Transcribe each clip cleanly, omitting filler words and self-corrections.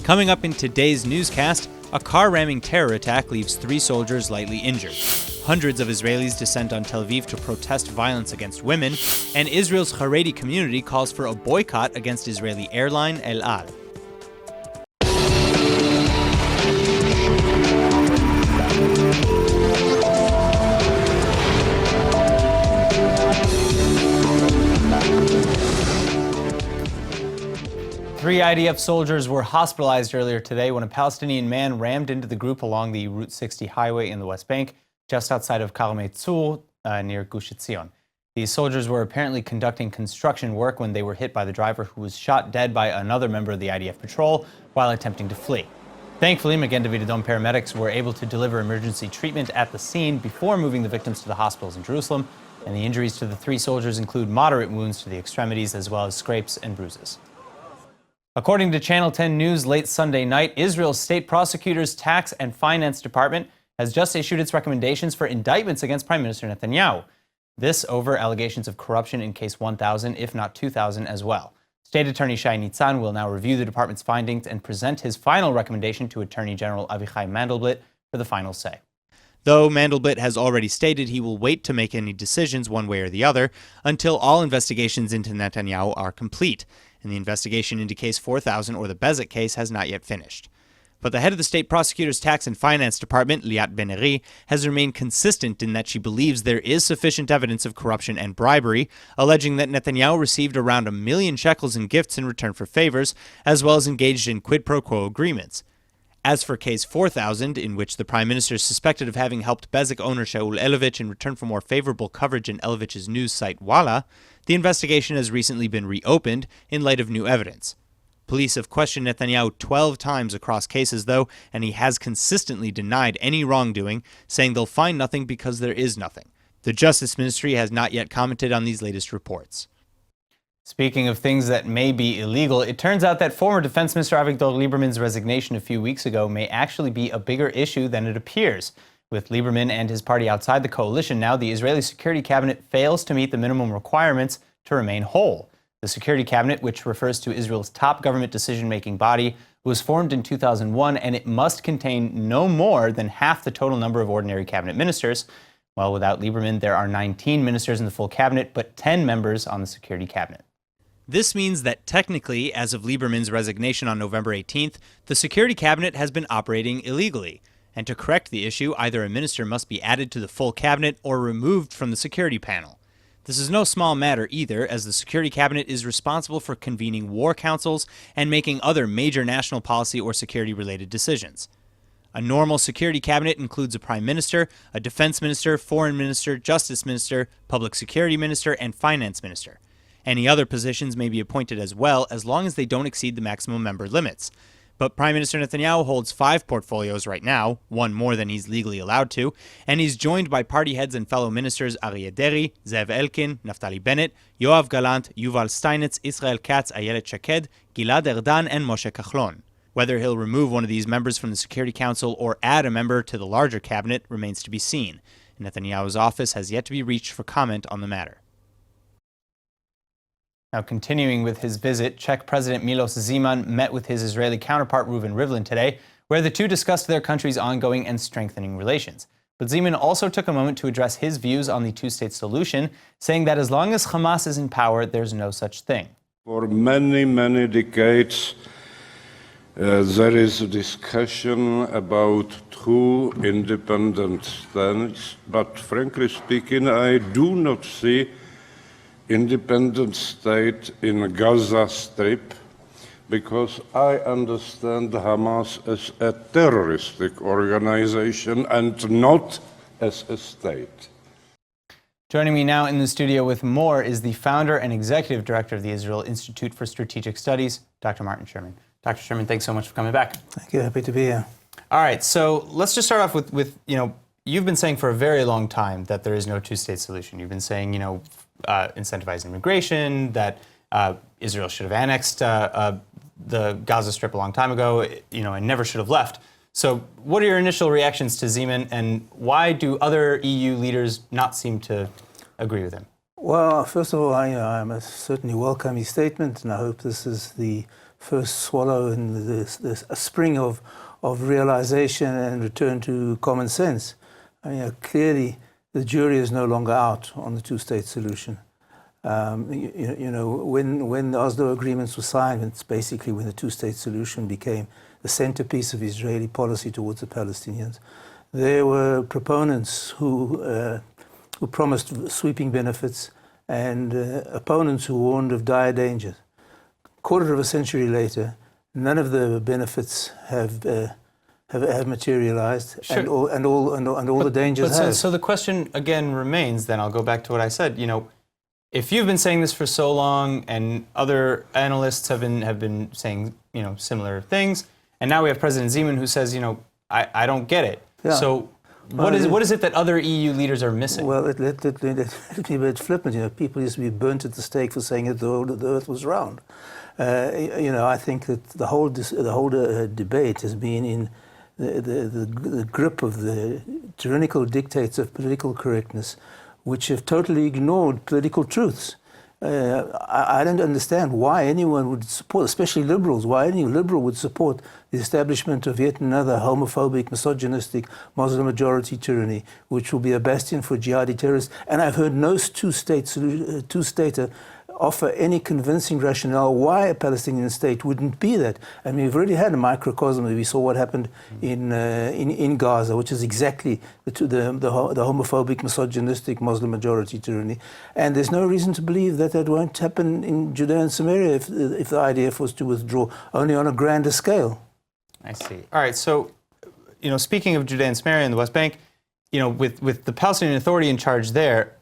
Coming up in today's newscast, a car-ramming terror attack leaves 3 soldiers lightly injured. Hundreds of Israelis descend on Tel Aviv to protest violence against women, and Israel's Haredi community calls for a boycott against Israeli airline El Al. Three IDF soldiers were hospitalized earlier today when a Palestinian man rammed into the group along the Route 60 highway in the West Bank, just outside of Karmei Tzur, near Gush Etzion. These soldiers were apparently conducting construction work when they were hit by the driver, who was shot dead by another member of the IDF patrol while attempting to flee. Thankfully, Magen David Adom paramedics were able to deliver emergency treatment at the scene before moving the victims to the hospitals in Jerusalem, and the injuries to the 3 soldiers include moderate wounds to the extremities as well as scrapes and bruises. According to Channel 10 News late Sunday night, Israel's state prosecutor's tax and finance department has just issued its recommendations for indictments against Prime Minister Netanyahu. This over allegations of corruption in Case 1000, if not 2000 as well. State Attorney Shai Nitzan will now review the department's findings and present his final recommendation to Attorney General Avichai Mandelblit for the final say. Though Mandelblit has already stated he will wait to make any decisions one way or the other until all investigations into Netanyahu are complete, and the investigation into Case 4000 or the Bezek case has not yet finished. But the head of the state prosecutor's tax and finance department, Liat Ben-Ari, has remained consistent in that she believes there is sufficient evidence of corruption and bribery, alleging that Netanyahu received around 1 million shekels in gifts in return for favors, as well as engaged in quid pro quo agreements. As for Case 4000, in which the Prime Minister is suspected of having helped Bezek owner Shaul Elovitch in return for more favorable coverage in Elovich's news site Walla, the investigation has recently been reopened in light of new evidence. Police have questioned Netanyahu 12 times across cases, though, and he has consistently denied any wrongdoing, saying they'll find nothing because there is nothing. The Justice Ministry has not yet commented on these latest reports. Speaking of things that may be illegal, it turns out that former Defense Minister Avigdor Lieberman's resignation a few weeks ago may actually be a bigger issue than it appears. With Lieberman and his party outside the coalition now, the Israeli Security Cabinet fails to meet the minimum requirements to remain whole. The Security Cabinet, which refers to Israel's top government decision-making body, was formed in 2001, and it must contain no more than half the total number of ordinary cabinet ministers. Well, without Lieberman, there are 19 ministers in the full cabinet, but 10 members on the Security Cabinet. This means that technically, as of Lieberman's resignation on November 18th, the Security Cabinet has been operating illegally. And to correct the issue, either a minister must be added to the full cabinet or removed from the security panel. This is no small matter either, as the Security Cabinet is responsible for convening war councils and making other major national policy or security-related decisions. A normal Security Cabinet includes a Prime Minister, a Defense Minister, Foreign Minister, Justice Minister, Public Security Minister, and Finance Minister. Any other positions may be appointed as well, as long as they don't exceed the maximum member limits. But Prime Minister Netanyahu holds 5 portfolios right now, one more than he's legally allowed to, and he's joined by party heads and fellow ministers Aryeh Deri, Zev Elkin, Naftali Bennett, Yoav Galant, Yuval Steinitz, Israel Katz, Ayelet Shaked, Gilad Erdan, and Moshe Kachlon. Whether he'll remove one of these members from the Security Council or add a member to the larger cabinet remains to be seen. Netanyahu's office has yet to be reached for comment on the matter. Now, continuing with his visit, Czech President Milos Zeman met with his Israeli counterpart Reuven Rivlin today, where the two discussed their country's ongoing and strengthening relations. But Zeman also took a moment to address his views on the two-state solution, saying that as long as Hamas is in power, there's no such thing. For many, many decades, there is a discussion about two independent states, but frankly speaking, I do not see independent state in Gaza Strip, because I understand Hamas as a terroristic organization and not as a state. Joining me now in the studio with more is the founder and executive director of the Israel Institute for Strategic Studies, Dr. Martin Schurman. Dr. Schurman, thanks so much for coming back. Thank you. Happy to be here. All right, so let's just start off with you've been saying for a very long time that there is no two-state solution. You've been saying, incentivize immigration, that Israel should have annexed the Gaza Strip a long time ago, and never should have left. So what are your initial reactions to Zeman, and why do other EU leaders not seem to agree with him? Well, first of all, I certainly welcome his statement, and I hope this is the first swallow in a spring of realization and return to common sense. I mean, clearly, the jury is no longer out on the two-state solution. When the Oslo agreements were signed, it's basically when the two-state solution became the centerpiece of Israeli policy towards the Palestinians. There were proponents who promised sweeping benefits and opponents who warned of dire dangers. Quarter of a century later, none of the benefits have materialized, Sure. and all the dangers have. So the question again remains. Then I'll go back to what I said. If you've been saying this for so long, and other analysts have been saying similar things, and now we have President Zeman who says I don't get it. Yeah. So what is it that other EU leaders are missing? Well, let me be a bit flippant. People used to be burnt at the stake for saying that the Earth was round. I think that the whole debate has been in the grip of the tyrannical dictates of political correctness, which have totally ignored political truths. I don't understand why anyone would support, especially liberals, why any liberal would support the establishment of yet another homophobic, misogynistic, Muslim-majority tyranny, which will be a bastion for jihadi terrorists. And I've heard no two-stater offer any convincing rationale why a Palestinian state wouldn't be that. I mean, we've already had a microcosm. We saw what happened in Gaza, which is exactly the homophobic, misogynistic, Muslim-majority tyranny. And there's no reason to believe that won't happen in Judea and Samaria if the IDF was to withdraw, only on a grander scale. I see. All right. So, speaking of Judea and Samaria and the West Bank, with the Palestinian Authority in charge there,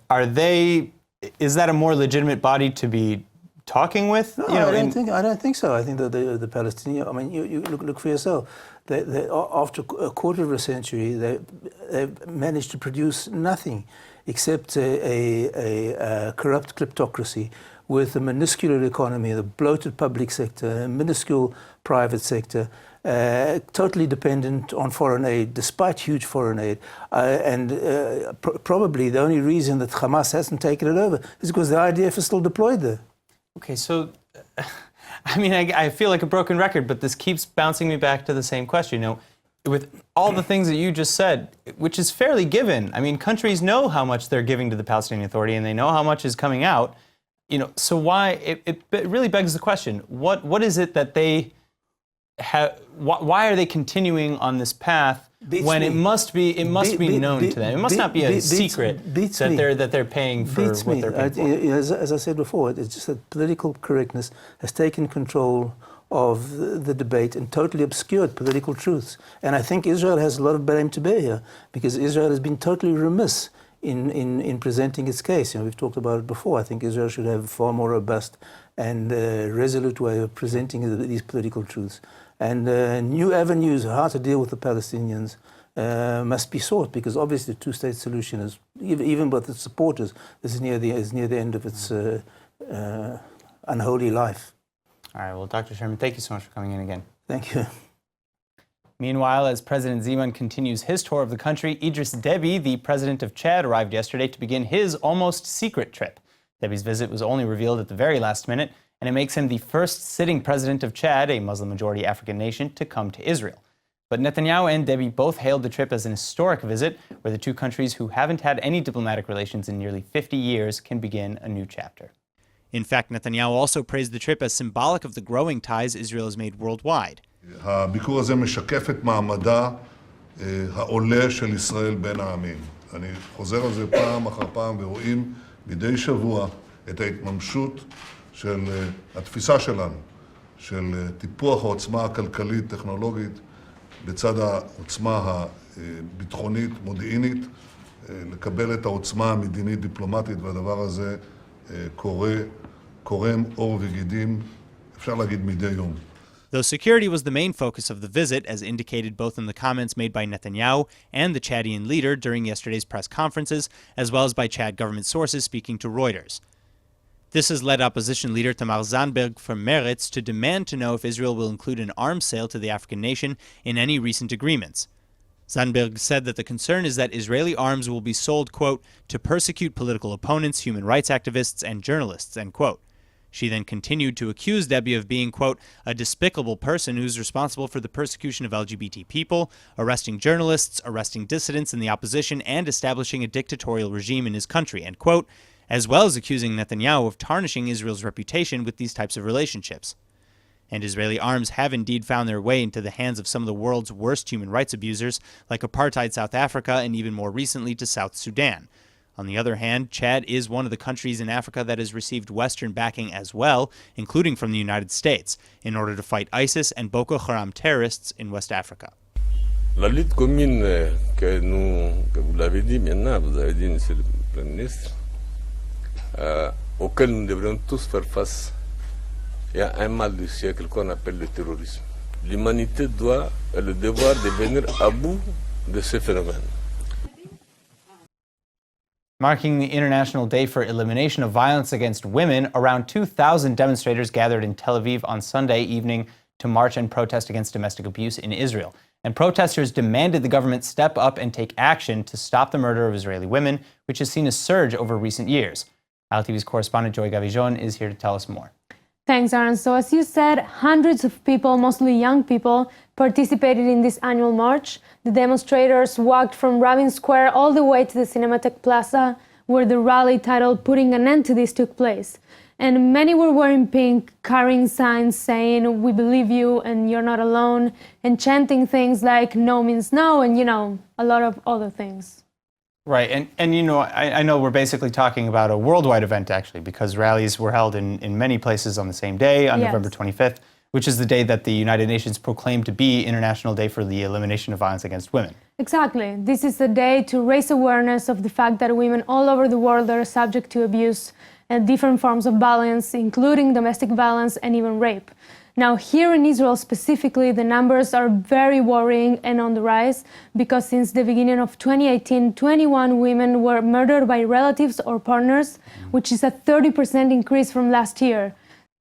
is that a more legitimate body to be talking with? No, I don't think so. I think that the Palestinians. I mean, you look for yourself. After a quarter of a century, they've managed to produce nothing except a corrupt kleptocracy with a minuscule economy, the bloated public sector, a minuscule private sector, totally dependent on foreign aid, despite huge foreign aid. Probably the only reason that Hamas hasn't taken it over is because the IDF is still deployed there. Okay, so, I mean, I feel like a broken record, but this keeps bouncing me back to the same question. With all the things that you just said, which is fairly given. I mean, countries know how much they're giving to the Palestinian Authority, and they know how much is coming out. So why, it really begs the question, what is it that they have, why are they continuing on this path when it must be known to them? It must not be a secret that they're paying for what they're paying for. As I said before, it's just that political correctness has taken control of the debate and totally obscured political truths. And I think Israel has a lot of blame to bear here, because Israel has been totally remiss in presenting its case. We've talked about it before. I think Israel should have a far more robust and resolute way of presenting these political truths. And new avenues how to deal with the Palestinians must be sought, because obviously the two-state solution is, even with its supporters, is near the end of its unholy life. All right, well, Dr. Schurman, thank you so much for coming in again. Thank you. Meanwhile, as President Zeman continues his tour of the country, Idris Deby, the president of Chad, arrived yesterday to begin his almost secret trip. Deby's visit was only revealed at the very last minute, and it makes him the first sitting president of Chad, a Muslim-majority African nation, to come to Israel. But Netanyahu and Deby both hailed the trip as an historic visit, where the two countries who haven't had any diplomatic relations in nearly 50 years can begin a new chapter. In fact, Netanyahu also praised the trip as symbolic of the growing ties Israel has made worldwide. הביקור הזה משקף את מעמדה העולה של ישראל בין העמים. אני חוזר על זה פעם אחר פעם, ורואים מדי שבוע את ההתממשות של התפיסה שלנו, של טיפוח העוצמה הכלכלית-טכנולוגית בצד העוצמה הביטחונית, מודיעינית, לקבל את העוצמה המדינית-דיפלומטית, והדבר הזה קורם עור וגידים, אפשר להגיד מדי יום. Though security was the main focus of the visit, as indicated both in the comments made by Netanyahu and the Chadian leader during yesterday's press conferences, as well as by Chad government sources speaking to Reuters. This has led opposition leader Tamar Zandberg from Meretz to demand to know if Israel will include an arms sale to the African nation in any recent agreements. Zandberg said that the concern is that Israeli arms will be sold, quote, to persecute political opponents, human rights activists, and journalists, end quote. She then continued to accuse Debbie of being, quote, a despicable person who's responsible for the persecution of LGBT people, arresting journalists, arresting dissidents in the opposition, and establishing a dictatorial regime in his country, end quote, as well as accusing Netanyahu of tarnishing Israel's reputation with these types of relationships. And Israeli arms have indeed found their way into the hands of some of the world's worst human rights abusers, like apartheid South Africa and even more recently to South Sudan. On the other hand, Chad is one of the countries in Africa that has received Western backing as well, including from the United States, in order to fight ISIS and Boko Haram terrorists in West Africa. La lutte commune que vous l'avez dit maintenant, vous avez dit, Monsieur le Premier ministre, auquel nous devrions tous faire face, il y a un mal du siècle qu'on appelle le terrorisme. L'humanité doit et le devoir de venir à bout de ce phénomène. Marking the International Day for Elimination of Violence Against Women, around 2,000 demonstrators gathered in Tel Aviv on Sunday evening to march and protest against domestic abuse in Israel. And protesters demanded the government step up and take action to stop the murder of Israeli women, which has seen a surge over recent years. ILTV's correspondent Joy Gavijon is here to tell us more. Thanks, Aaron. So as you said, hundreds of people, mostly young people, participated in this annual march. The demonstrators walked from Rabin Square all the way to the Cinematheque Plaza, where the rally titled Putting an End to This took place. And many were wearing pink, carrying signs saying, "We believe you and you're not alone," and chanting things like "no means no," and, a lot of other things. Right, and I know we're basically talking about a worldwide event, actually, because rallies were held in many places on the same day, on November 25th, which is the day that the United Nations proclaimed to be International Day for the Elimination of Violence Against Women. Exactly. This is a day to raise awareness of the fact that women all over the world are subject to abuse and different forms of violence, including domestic violence and even rape. Now, here in Israel specifically, the numbers are very worrying and on the rise because since the beginning of 2018, 21 women were murdered by relatives or partners, which is a 30% increase from last year.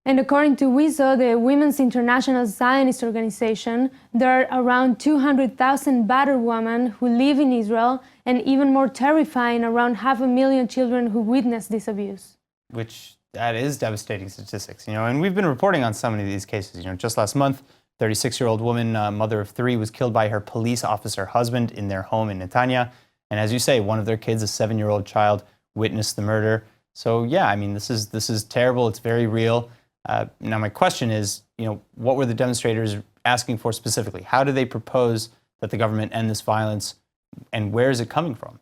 And according to WIZO, the Women's International Zionist Organization, there are around 200,000 battered women who live in Israel, and even more terrifying, around 500,000 children who witness this abuse. That is devastating statistics, and we've been reporting on some of these cases. Just last month, 36-year-old woman, mother of three, was killed by her police officer husband in their home in Netanyahus. And as you say, one of their kids, a 7-year-old child, witnessed the murder. So yeah, this is terrible. It's very real. Now my question is, what were the demonstrators asking for specifically? How do they propose that the government end this violence, and where is it coming from?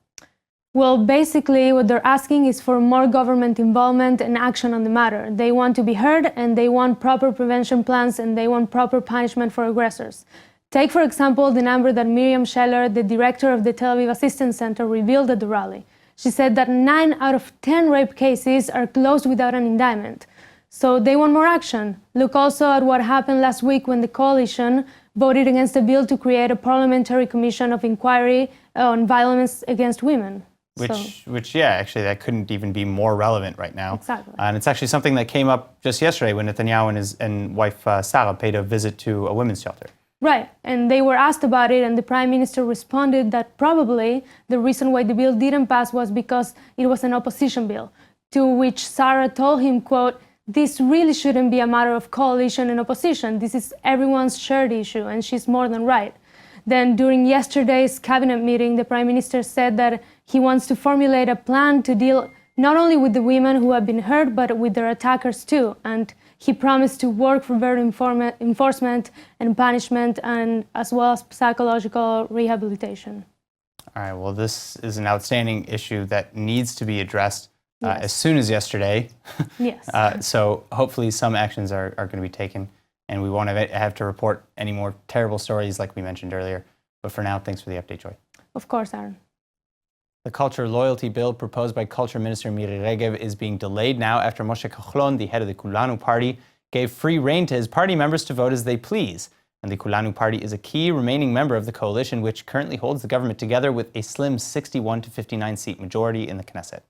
Well, basically, what they're asking is for more government involvement and action on the matter. They want to be heard, and they want proper prevention plans, and they want proper punishment for aggressors. Take, for example, the number that Miriam Scheller, the director of the Tel Aviv Assistance Center, revealed at the rally. She said that 9 out of 10 rape cases are closed without an indictment. So they want more action. Look also at what happened last week when the coalition voted against a bill to create a parliamentary commission of inquiry on violence against women. Actually, that couldn't even be more relevant right now. Exactly. And it's actually something that came up just yesterday when Netanyahu and his wife Sarah paid a visit to a women's shelter. Right, and they were asked about it, and the Prime Minister responded that probably the reason why the bill didn't pass was because it was an opposition bill, to which Sarah told him, quote, "This really shouldn't be a matter of coalition and opposition. This is everyone's shared issue," and she's more than right. Then during yesterday's cabinet meeting, the Prime Minister said that he wants to formulate a plan to deal not only with the women who have been hurt, but with their attackers too. And he promised to work for better enforcement and punishment, and as well as psychological rehabilitation. All right, well, this is an outstanding issue that needs to be addressed as soon as yesterday. Yes. So hopefully some actions are going to be taken, and we won't have to report any more terrible stories like we mentioned earlier. But for now, thanks for the update, Joy. Of course, Aaron. The Culture Loyalty Bill proposed by Culture Minister Miri Regev is being delayed now after Moshe Kachlon, the head of the Kulanu party, gave free rein to his party members to vote as they please. And the Kulanu party is a key remaining member of the coalition, which currently holds the government together with a slim 61 to 59 seat majority in the Knesset.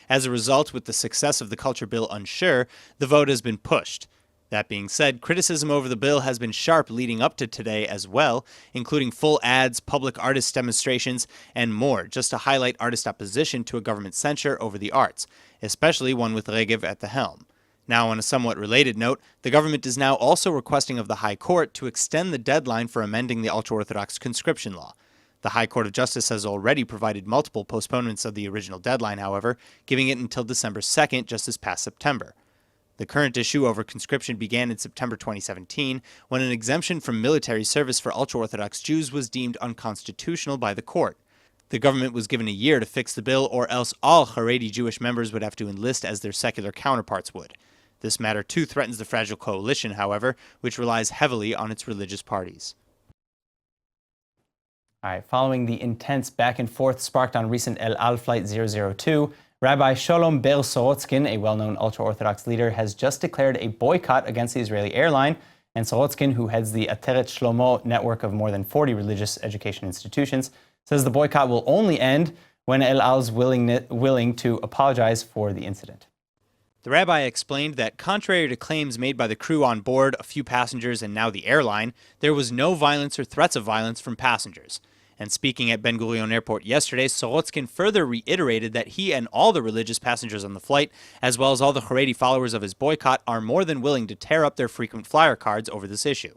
As a result, with the success of the Culture Bill unsure, the vote has been pushed. That being said, criticism over the bill has been sharp leading up to today as well, including full ads, public artist demonstrations, and more, just to highlight artist opposition to a government censure over the arts, especially one with Regev at the helm. Now, on a somewhat related note, the government is now also requesting of the High Court to extend the deadline for amending the ultra-Orthodox conscription law. The High Court of Justice has already provided multiple postponements of the original deadline, however, giving it until December 2nd, just this past September. The current issue over conscription began in September 2017, when an exemption from military service for ultra-Orthodox Jews was deemed unconstitutional by the court. The government was given a year to fix the bill, or else all Haredi Jewish members would have to enlist as their secular counterparts would. This matter too threatens the fragile coalition, however, which relies heavily on its religious parties. All right, following the intense back and forth sparked on recent El Al Flight 002, Rabbi Sholom Ber Sorotzkin, a well-known ultra-Orthodox leader, has just declared a boycott against the Israeli airline, and Sorotzkin, who heads the Ateret Shlomo network of more than 40 religious education institutions, says the boycott will only end when El Al's willing to apologize for the incident. The rabbi explained that contrary to claims made by the crew on board, a few passengers, and now the airline, there was no violence or threats of violence from passengers. And speaking at Ben Gurion Airport yesterday, Sorotzkin further reiterated that he and all the religious passengers on the flight, as well as all the Haredi followers of his boycott, are more than willing to tear up their frequent flyer cards over this issue.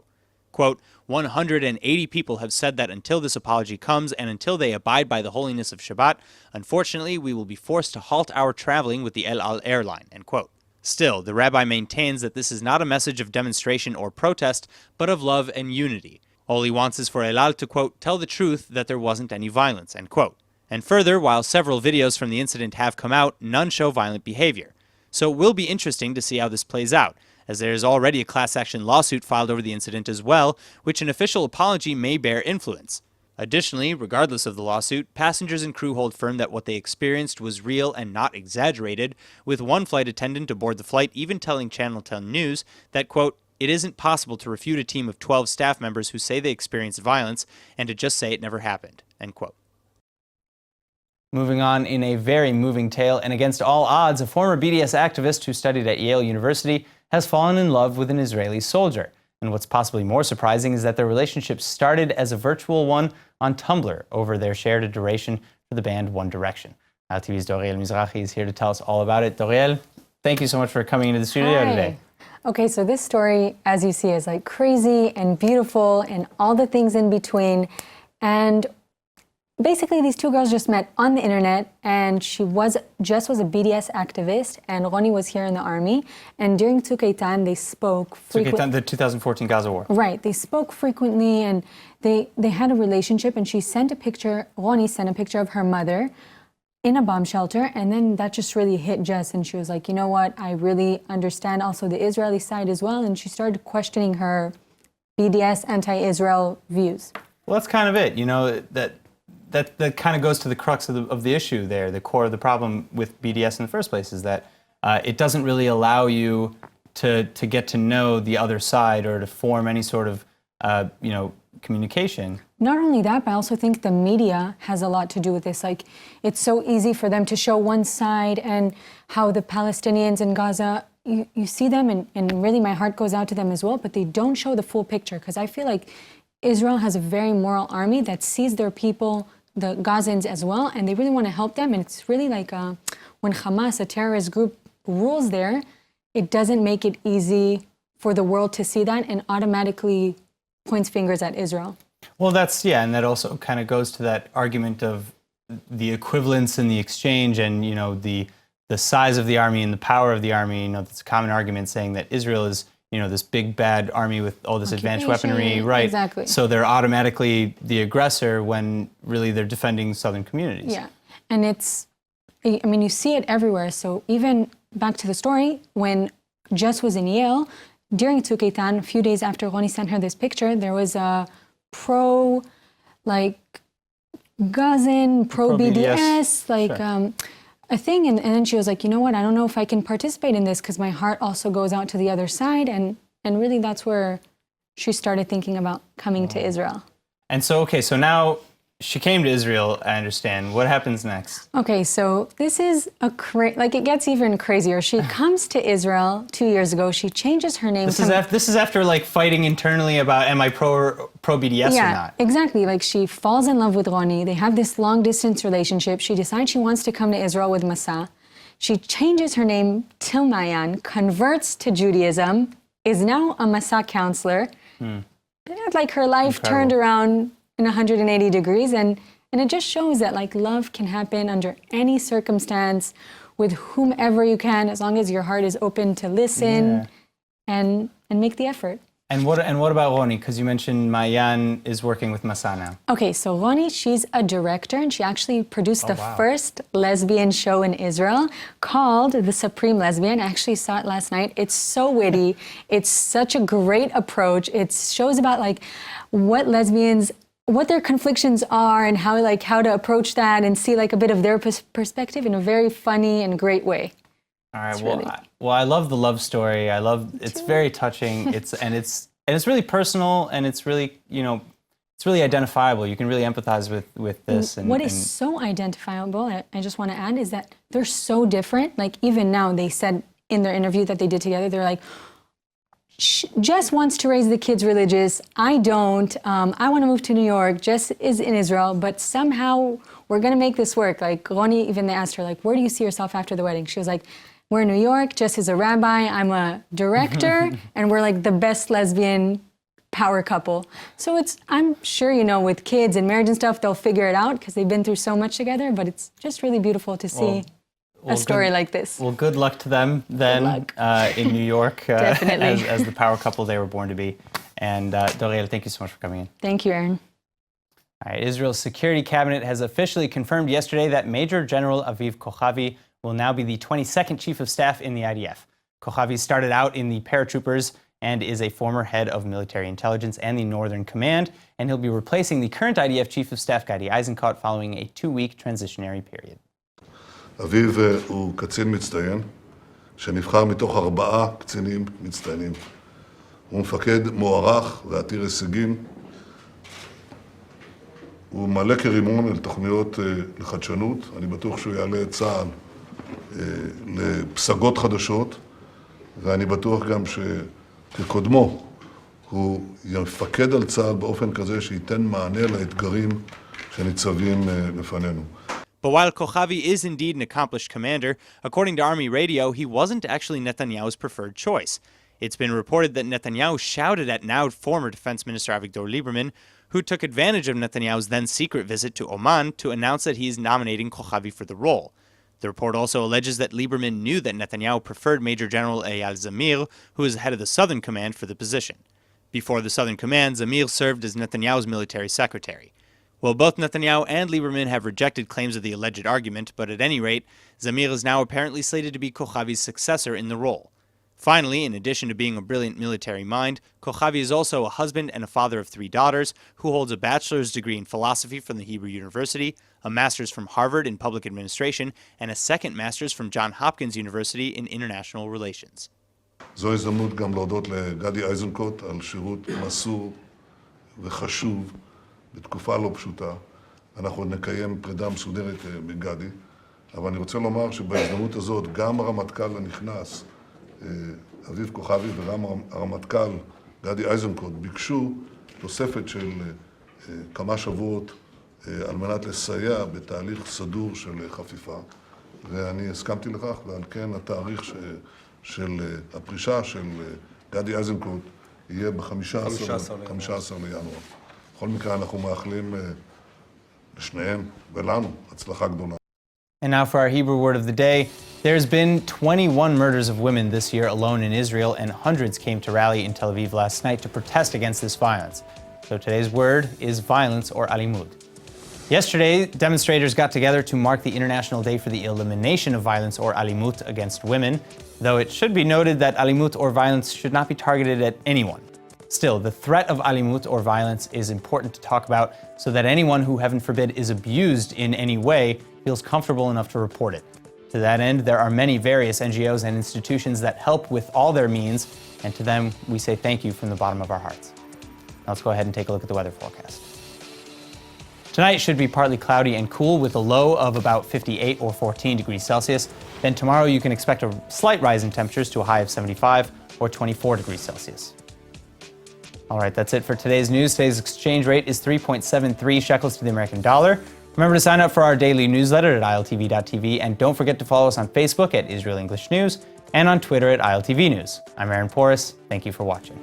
Quote, 180 people have said that until this apology comes and until they abide by the holiness of Shabbat, unfortunately, we will be forced to halt our traveling with the El Al airline, end quote. Still, the rabbi maintains that this is not a message of demonstration or protest, but of love and unity. All he wants is for El Al to, quote, tell the truth that there wasn't any violence, end quote. And further, while several videos from the incident have come out, none show violent behavior. So it will be interesting to see how this plays out, as there is already a class action lawsuit filed over the incident as well, which an official apology may bear influence. Additionally, regardless of the lawsuit, passengers and crew hold firm that what they experienced was real and not exaggerated, with one flight attendant aboard the flight even telling Channel 10 News that, quote, it isn't possible to refute a team of 12 staff members who say they experienced violence and to just say it never happened, end quote. Moving on in a very moving tale, and against all odds, a former BDS activist who studied at Yale University has fallen in love with an Israeli soldier. And what's possibly more surprising is that their relationship started as a virtual one on Tumblr over their shared adoration for the band One Direction. Now TV's Doriel Mizrahi is here to tell us all about it. Doriel, thank you so much for coming into the studio today. Okay, so this story, as you see, is like crazy and beautiful and all the things in between. And basically, these two girls just met on the internet, and she was a BDS activist, and Roni was here in the army. And during Tzuk Eitan, they spoke frequently. The 2014 Gaza war. Right, they spoke frequently, and they had a relationship. And she sent a picture. Roni sent a picture of her mother in a bomb shelter, and then that just really hit Jess, and she was like, you know what? I really understand also the Israeli side as well, and she started questioning her BDS anti-Israel views. Well, that's kind of it. You know that kind of goes to the crux of the issue there. The core of the problem with BDS in the first place is that it doesn't really allow you to get to know the other side or to form any sort of communication. Not only that, but I also think the media has a lot to do with this. Like, it's so easy for them to show one side, and how the Palestinians in Gaza, you see them, and really my heart goes out to them as well, but they don't show the full picture, because I feel like Israel has a very moral army that sees their people, the Gazans as well, and they really want to help them. And it's really like when Hamas, a terrorist group, rules there, it doesn't make it easy for the world to see that and automatically points fingers at Israel. Well, and that also kind of goes to that argument of the equivalence and the exchange, and the size of the army and the power of the army. That's a common argument saying that Israel is this big bad army with all this advanced weaponry, right? Exactly. So they're automatically the aggressor when really they're defending southern communities. Yeah, and you see it everywhere. So even back to the story, when Jess was in Yale, during Tzuk Eitan, a few days after Roni sent her this picture, there was a Gazan, pro-BDS, a thing. And then she was like, you know what, I don't know if I can participate in this, because my heart also goes out to the other side. And really that's where she started thinking about coming to Israel. And so, okay, so now she came to Israel, I understand. What happens next? Okay, so this is it gets even crazier. She comes to Israel 2 years ago. She changes her name. This is after like fighting internally about am I pro BDS or not? Exactly. Like she falls in love with Roni. They have this long distance relationship. She decides she wants to come to Israel with Masa. She changes her name till Mayan, converts to Judaism, is now a Masa counselor. Like her life turned around in 180 degrees, and it just shows that like love can happen under any circumstance with whomever you can, as long as your heart is open to listen and make the effort. And what about Roni? Because you mentioned Mayan is working with Masa now. Okay, so Roni, she's a director, and she actually produced the first lesbian show in Israel called The Supreme Lesbian. I actually saw it last night. It's so witty. It's such a great approach. It shows about like what their conflictions are and how to approach that and see like a bit of their perspective in a very funny and great way. All right. Well, I love the love story. It's very touching. It's really personal, and it's really, it's really identifiable. You can really empathize with this. What is so identifiable, I just want to add, is that they're so different. Like even now, they said in their interview that they did together, they're like, Jess wants to raise the kids religious. I don't. I want to move to New York. Jess is in Israel, but somehow we're going to make this work. Like Roni, even they asked her, like, where do you see yourself after the wedding? She was like, we're in New York. Jess is a rabbi. I'm a director. And we're like the best lesbian power couple. So I'm sure, with kids and marriage and stuff, they'll figure it out because they've been through so much together. But it's just really beautiful to see a story like this. Well, good luck to them then in New York as the power couple they were born to be. And Doriel, thank you so much for coming in. Thank you, Aaron. All right, Israel's security cabinet has officially confirmed yesterday that Major General Aviv Kochavi will now be the 22nd Chief of Staff in the IDF. Kochavi started out in the paratroopers and is a former head of military intelligence and the Northern Command, and he'll be replacing the current IDF Chief of Staff, Gadi Eisenkot, following a 2-week transitionary period. אביב הוא קצין מצטיין, שנבחר מתוך 4 קצינים מצטיינים. הוא מפקד מוערך ועתיר הישגים. הוא מלא כרימון אל תוכניות לחדשנות. אני בטוח שהוא יעלה את צה"ל לפסגות חדשות, ואני בטוח גם שכקודמו הוא יפקד על צה"ל באופן כזה שייתן מענה לאתגרים שניצבים לפנינו. But while Kochavi is indeed an accomplished commander, according to Army radio, he wasn't actually Netanyahu's preferred choice. It's been reported that Netanyahu shouted at now former Defense Minister Avigdor Lieberman, who took advantage of Netanyahu's then secret visit to Oman to announce that he is nominating Kochavi for the role. The report also alleges that Lieberman knew that Netanyahu preferred Major General Eyal Zamir, who is head of the Southern Command, for the position. Before the Southern Command, Zamir served as Netanyahu's military secretary. Well, both Netanyahu and Lieberman have rejected claims of the alleged argument, but at any rate, Zamir is now apparently slated to be Kochavi's successor in the role. Finally, in addition to being a brilliant military mind, Kochavi is also a husband and a father of 3 daughters who holds a bachelor's degree in philosophy from the Hebrew University, a master's from Harvard in public administration, and a second master's from Johns Hopkins University in international relations. זו הזדמנות גם להודות לגדי איזנקוט על שירות מסור וחשוב בתקופה לא פשוטה. אנחנו עוד נקיים פרידה מסודרת בגדי, אבל אני רוצה לומר שבהזדמנות הזאת גם הרמטכ"ל הנכנס, אביב כוכבי, וגם הרמטכ"ל גדי איזנקוט ביקשו תוספת של כמה שבועות על מנת לסייע בתהליך סדור של חפיפה, ואני הסכמתי לכך, ועל כן התאריך של הפרישה של גדי איזנקוט יהיה ב-15 לינואר. בכל מקרה אנחנו מאחלים לשניהם ולנו הצלחה גדולה. And now for our Hebrew word of the day. There's been 21 murders of women this year alone in Israel, and hundreds came to rally in Tel Aviv last night to protest against this violence. So today's word is violence, or alimut. Yesterday, demonstrators got together to mark the International Day for the Elimination of Violence, or alimut, against women, though it should be noted that alimut, or violence, should not be targeted at anyone. Still, the threat of alimut, or violence, is important to talk about so that anyone who, heaven forbid, is abused in any way feels comfortable enough to report it. To that end, there are many various NGOs and institutions that help with all their means, and to them, we say thank you from the bottom of our hearts. Now let's go ahead and take a look at the weather forecast. Tonight should be partly cloudy and cool with a low of about 58 or 14 degrees Celsius. Then tomorrow you can expect a slight rise in temperatures to a high of 75 or 24 degrees Celsius. All right, that's it for today's news. Today's exchange rate is 3.73 shekels to the American dollar. Remember to sign up for our daily newsletter at iltv.tv, and don't forget to follow us on Facebook at Israel English News and on Twitter at ILTV News. I'm Aaron Porras. Thank you for watching.